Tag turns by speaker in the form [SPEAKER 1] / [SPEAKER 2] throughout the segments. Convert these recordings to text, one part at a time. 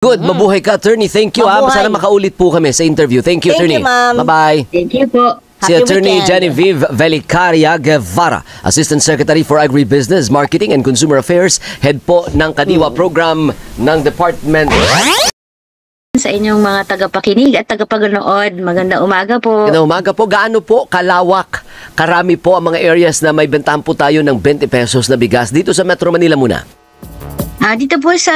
[SPEAKER 1] Good, mabuhay ka, attorney. Thank you.
[SPEAKER 2] Mabuhay.
[SPEAKER 1] Sana makaulit po kami sa interview. Thank you, attorney.
[SPEAKER 2] Thank you, ma'am.
[SPEAKER 1] Bye-bye.
[SPEAKER 3] Thank you po.
[SPEAKER 1] Si
[SPEAKER 2] Happy
[SPEAKER 1] Attorney
[SPEAKER 2] weekend.
[SPEAKER 1] Genevieve Velicaria Guevara, Assistant Secretary for Agribusiness, Marketing and Consumer Affairs, Head po ng Kadiwa Program ng Department.
[SPEAKER 3] Sa inyong mga tagapakinig at tagapaganood, magandang umaga po.
[SPEAKER 1] Magandang umaga po. Gaano po kalawak, karami po ang mga areas na may bentahan po tayo ng 20 pesos na bigas dito sa Metro Manila muna?
[SPEAKER 3] Dito po sa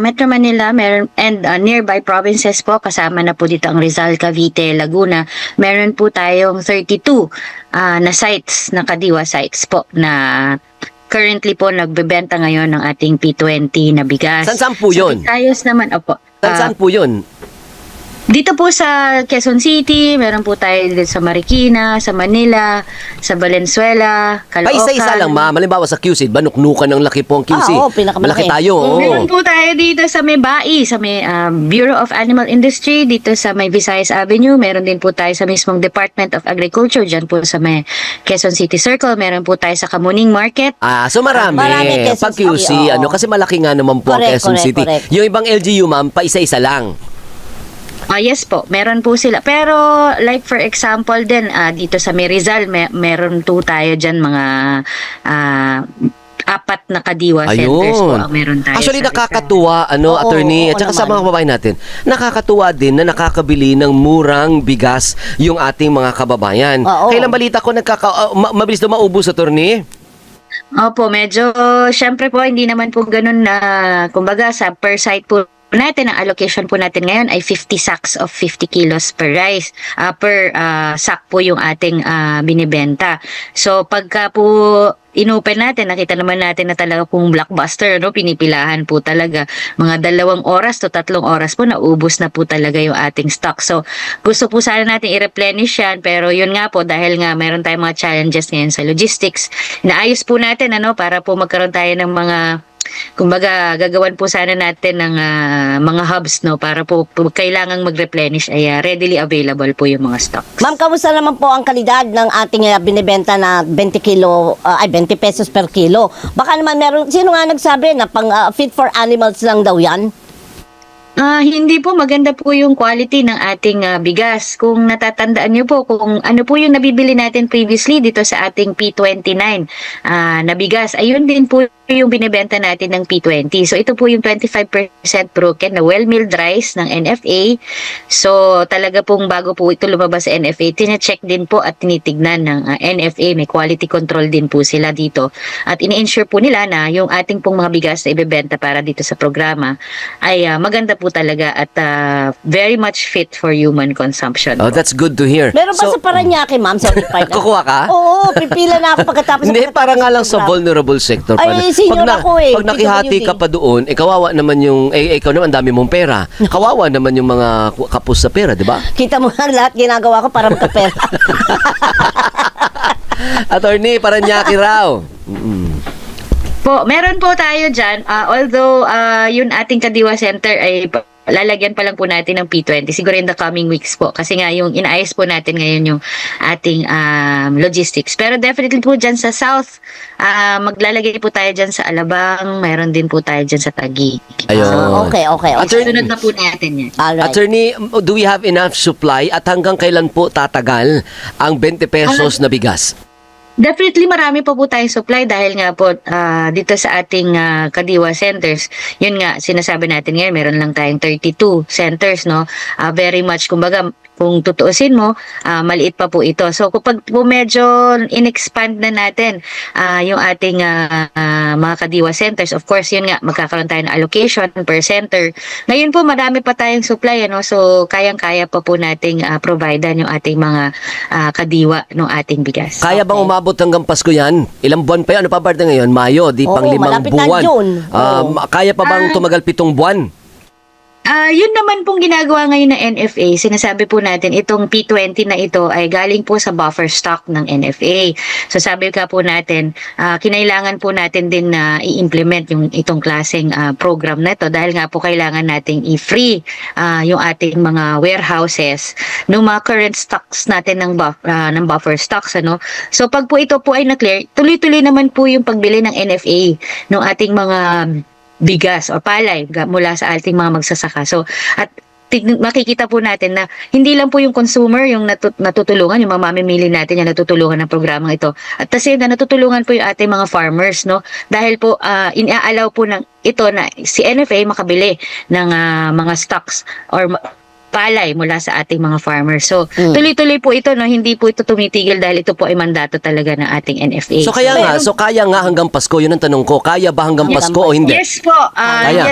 [SPEAKER 3] Metro Manila meron, and nearby provinces po, kasama na po dito ang Rizal, Cavite, Laguna. Meron po tayong 32 na sites, na Kadiwa sites po, na currently po nagbebenta ngayon ng ating P20 na bigas.
[SPEAKER 1] Saan po yun?
[SPEAKER 3] Sa Visayas naman, opo.
[SPEAKER 1] Saan po yun?
[SPEAKER 3] Dito po sa Quezon City, meron po tayo dito sa Marikina, sa Manila, sa Valenzuela, Caloocan.
[SPEAKER 1] Paisa-isa lang, ma'am. Halimbawa sa QC, banuknukan ng laki po ang QC.
[SPEAKER 2] Oo, pinakamalaki.
[SPEAKER 1] Malaki tayo. Oo.
[SPEAKER 3] Meron po tayo dito sa may BAI, sa may Bureau of Animal Industry, dito sa may Visayas Avenue. Meron din po tayo sa mismong Department of Agriculture, dyan po sa may Quezon City Circle. Meron po tayo sa Kamuning Market.
[SPEAKER 1] So marami.
[SPEAKER 2] Marami, Quezon
[SPEAKER 1] Pag QC,
[SPEAKER 2] City, oo.
[SPEAKER 1] kasi malaki nga naman po ang
[SPEAKER 2] Correct,
[SPEAKER 1] Quezon
[SPEAKER 2] correct,
[SPEAKER 1] City.
[SPEAKER 2] correct.
[SPEAKER 1] Yung ibang LGU, ma'am, paisa-isa lang.
[SPEAKER 3] Yes po, meron po sila. Pero like for example din, dito sa may Rizal, meron po tayo dyan mga apat na Kadiwa centers po ang meron tayo.
[SPEAKER 1] Actually,
[SPEAKER 3] sa Rizal.
[SPEAKER 1] nakakatuwa, attorney, at saka sa mga kababayan natin, nakakatuwa din na nakakabili ng murang bigas yung ating mga kababayan.
[SPEAKER 2] Oo.
[SPEAKER 1] Kailan balita ko, mabilis na maubos, attorney?
[SPEAKER 3] Opo, medyo, syempre po, hindi naman po ganun na, kumbaga, sa per site po natin, ang allocation po natin ngayon ay 50 sacks of 50 kilos per rice. Per sack po yung ating binibenta. So, pagka po inopen natin, nakita naman natin na talaga pong blockbuster, no? Pinipilahan po talaga. Mga 2 oras to 3 oras po, naubos na po talaga yung ating stock. So, gusto po sana natin i-replenish yan, pero yun nga po, dahil nga meron tayong mga challenges ngayon sa logistics, naayos po natin, para po magkaroon tayo ng mga, kumbaga, gagawan po sana natin ng mga hubs, no, para po kailangang mag-replenish ay readily available po yung mga stocks.
[SPEAKER 2] Ma'am, kamusta naman po ang kalidad ng ating binibenta na 20 pesos per kilo? Baka naman meron, sino nga nagsabi na pang fit for animals lang daw yan?
[SPEAKER 3] Hindi po, maganda po yung quality ng ating bigas. Kung natatandaan niyo po kung ano po yung nabibili natin previously dito sa ating P29 na bigas, ayun din po yung binibenta natin ng P20. So ito po yung 25% broken na well-milled rice ng NFA. So talaga pong bago po ito lumabas sa NFA, tine-check din po at tinitignan ng NFA. May quality control din po sila dito. At ini-ensure po nila na yung ating pong mga bigas na ibebenta para dito sa programa ay maganda po talaga at very much fit for human consumption.
[SPEAKER 1] Oh, that's good to hear.
[SPEAKER 2] Meron ba sa Paranaque, ma'am? Sorry, partner.
[SPEAKER 1] Kukuha ka?
[SPEAKER 2] Oo, pipila na ako pagkatapos.
[SPEAKER 1] Hindi, para nga lang sa vulnerable sector.
[SPEAKER 2] Ay, senior ako eh.
[SPEAKER 1] Pag nakihati ka pa doon, kawawa naman yung, ikaw naman, dami mong pera. Kawawa naman yung mga kapos sa pera, di ba?
[SPEAKER 2] Kita mo nga lahat ginagawa ko para magkapera.
[SPEAKER 1] Attorney, Paranaque raw.
[SPEAKER 3] Po, meron po tayo dyan. Although yun ating Kadiwa Center ay lalagyan pa lang po natin ng P20 siguro in the coming weeks po, kasi nga yung inaayos po natin ngayon yung ating logistics. Pero definitely po dyan sa south, maglalagay po tayo dyan sa Alabang, mayroon din po tayo dyan sa Taguig.
[SPEAKER 1] Ayun.
[SPEAKER 2] Okay.
[SPEAKER 3] Sunod na po natin yan.
[SPEAKER 2] Alright.
[SPEAKER 1] Attorney, do we have enough supply at hanggang kailan po tatagal ang 20 pesos na bigas?
[SPEAKER 3] Definitely marami pa po tayong supply dahil nga po dito sa ating Kadiwa centers, yun nga sinasabi natin ngayon, meron lang tayong 32 centers, no? Very much, kumbaga, kung tutuusin mo, maliit pa po ito. So kapag po medyo in-expand na natin yung ating mga Kadiwa centers, of course, yun nga, magkakaroon tayo ng allocation per center. Ngayon po, marami pa tayong supply, so kayang-kaya pa po nating providean yung ating mga Kadiwa ng ating bigas.
[SPEAKER 1] Kaya bang umabot hanggang Pasko yan? Ilang buwan pa yan? Ano pa ba ngayon? Mayo, di pang 5
[SPEAKER 2] malapit na
[SPEAKER 1] buwan.
[SPEAKER 2] June.
[SPEAKER 1] Kaya pa bang tumagal 7 buwan?
[SPEAKER 3] Yun naman pong ginagawa ngayon ng NFA, sinasabi po natin itong P20 na ito ay galing po sa buffer stock ng NFA. So sabi ka po natin, kinailangan po natin din na i-implement itong klaseng program na ito dahil nga po kailangan nating i-free yung ating mga warehouses ng mga current stocks natin ng buffer stocks. So pag po ito po ay na-clear, tuloy-tuloy naman po yung pagbili ng NFA ng ating mga bigas o palay mula sa ating mga magsasaka. So, at makikita po natin na hindi lang po yung consumer yung natutulungan, yung mga mamimili natin yung natutulungan ng programang ito. At kasi natutulungan po yung ating mga farmers, no? Dahil po inaalaw po ng ito na si NFA makabili ng mga stocks or palay mula sa ating mga farmers. So, tuloy-tuloy po ito, no? Hindi po ito tumitigil dahil ito po ay mandato talaga ng ating NFA.
[SPEAKER 1] So kaya nga hanggang Pasko, yun ang tanong ko. Kaya ba hanggang Pasko o hindi?
[SPEAKER 3] Yes po.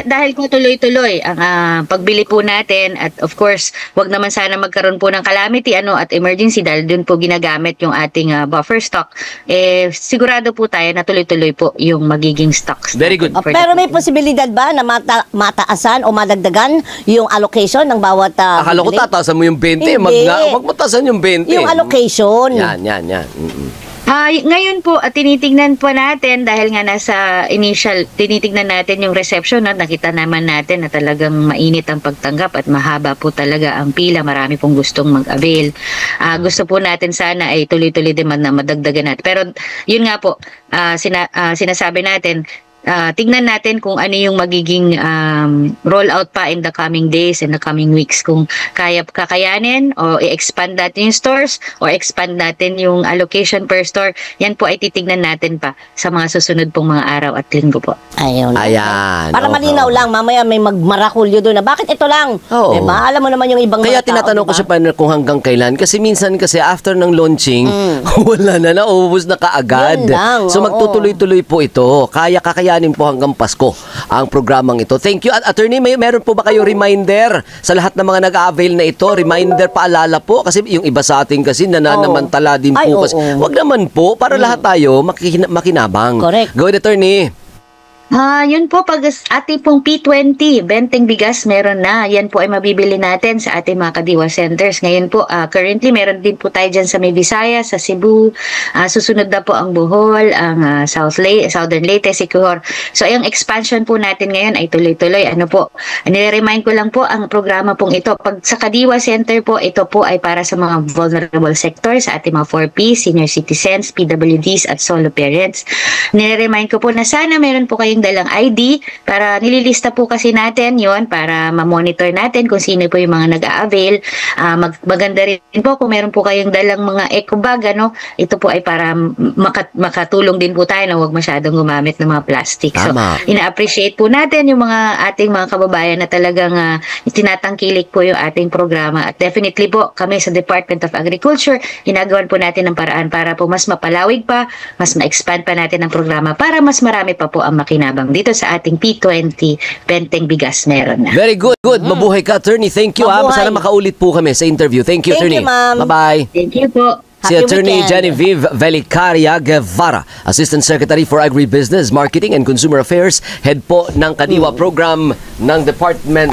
[SPEAKER 3] Dahil po tuloy-tuloy ang pagbili po natin at of course, wag naman sana magkaroon po ng calamity at emergency dahil dun po ginagamit yung ating buffer stock. Sigurado po tayo na tuloy-tuloy po yung magiging stocks.
[SPEAKER 1] Very good.
[SPEAKER 2] Pero may posibilidad ba na mataasan o madagdagan yung allocation ng bawat
[SPEAKER 1] Akala ko tatasan mo yung 20.
[SPEAKER 2] Hindi.
[SPEAKER 1] Magmatasan yung 20.
[SPEAKER 2] yung allocation?
[SPEAKER 1] Yan.
[SPEAKER 3] Ngayon po, tinitingnan po natin dahil nga nasa initial, tinitingnan natin yung reception at nakita naman natin na talagang mainit ang pagtanggap at mahaba po talaga ang pila. Marami pong gustong mag-avail. Gusto po natin sana ay tuloy-tuloy din na madagdagan natin. Pero yun nga po, sinasabi natin, tignan natin kung ano yung magiging rollout pa in the coming days and the coming weeks. Kung kakayanin o i-expand natin yung stores o expand natin yung allocation per store, yan po ay titignan natin pa sa mga susunod pong mga araw at linggo po.
[SPEAKER 1] Ayan.
[SPEAKER 2] Para malinaw lang, mamaya may magmarakulyo doon na bakit ito lang?
[SPEAKER 1] Oo.
[SPEAKER 2] Diba? Alam mo naman yung ibang
[SPEAKER 1] Kaya
[SPEAKER 2] mga tao,
[SPEAKER 1] tinatanong ko
[SPEAKER 2] diba?
[SPEAKER 1] siya pa kung hanggang kailan. Kasi minsan after ng launching, wala na, naubos na kaagad.
[SPEAKER 2] Yun lang,
[SPEAKER 1] So
[SPEAKER 2] oo.
[SPEAKER 1] magtutuloy-tuloy po ito. Kakayanin po hanggang Pasko ang programang ito. Thank you. At attorney, meron po ba kayong reminder sa lahat ng mga nag-a-avail na ito? Reminder, paalala po. Kasi yung iba sa atin kasi nananamantala din
[SPEAKER 2] Ay,
[SPEAKER 1] po. Kasi,
[SPEAKER 2] oo.
[SPEAKER 1] wag naman po. Para lahat tayo makinabang.
[SPEAKER 2] Correct.
[SPEAKER 1] Go ahead, attorney.
[SPEAKER 3] Yun po, pag ating pong P20, benteng bigas, meron na. Yan po ay mabibili natin sa ating mga Kadiwa centers. Ngayon po, currently, meron din po tayo dyan sa May Visayas, sa Cebu. Susunod na po ang Bohol, ang Southern Leyte, Siquijor. So, yung expansion po natin ngayon ay tuloy-tuloy. Nire-remind ko lang po ang programa pong ito. Pag sa Kadiwa Center po, ito po ay para sa mga vulnerable sectors, sa ating mga 4P, senior citizens, PWDs, at solo parents. Nire-remind ko po na sana meron po kayong dalang ID para nililista po kasi natin yon para ma-monitor natin kung sino po yung mga nag-a-avail. Maganda rin po kung meron po kayong dalang mga eco bag, ito po ay para makatulong din po tayo na huwag masyadong gumamit ng mga plastic. So,
[SPEAKER 1] Tama.
[SPEAKER 3] ina-appreciate po natin yung ating mga kababayan na talagang tinatangkilik po yung ating programa. At definitely po, kami sa Department of Agriculture, ginagawan po natin ng paraan para po mas mapalawig pa, mas ma-expand pa natin ang programa para mas marami pa po ang makinabang dito sa ating P20 benteng bigas meron na.
[SPEAKER 1] Very good. Mabuhay ka, attorney. Thank you.
[SPEAKER 2] Mabuhay.
[SPEAKER 1] Sana makaulit po kami sa interview. Thank you,
[SPEAKER 2] Thank
[SPEAKER 1] attorney.
[SPEAKER 2] you, ma'am.
[SPEAKER 1] Bye-bye.
[SPEAKER 3] Thank you po.
[SPEAKER 1] Si
[SPEAKER 2] Happy
[SPEAKER 1] Attorney
[SPEAKER 2] weekend.
[SPEAKER 1] Genevieve Velicaria Guevara, Assistant Secretary for Agribusiness, Marketing and Consumer Affairs, Head po ng Kadiwa Program ng Department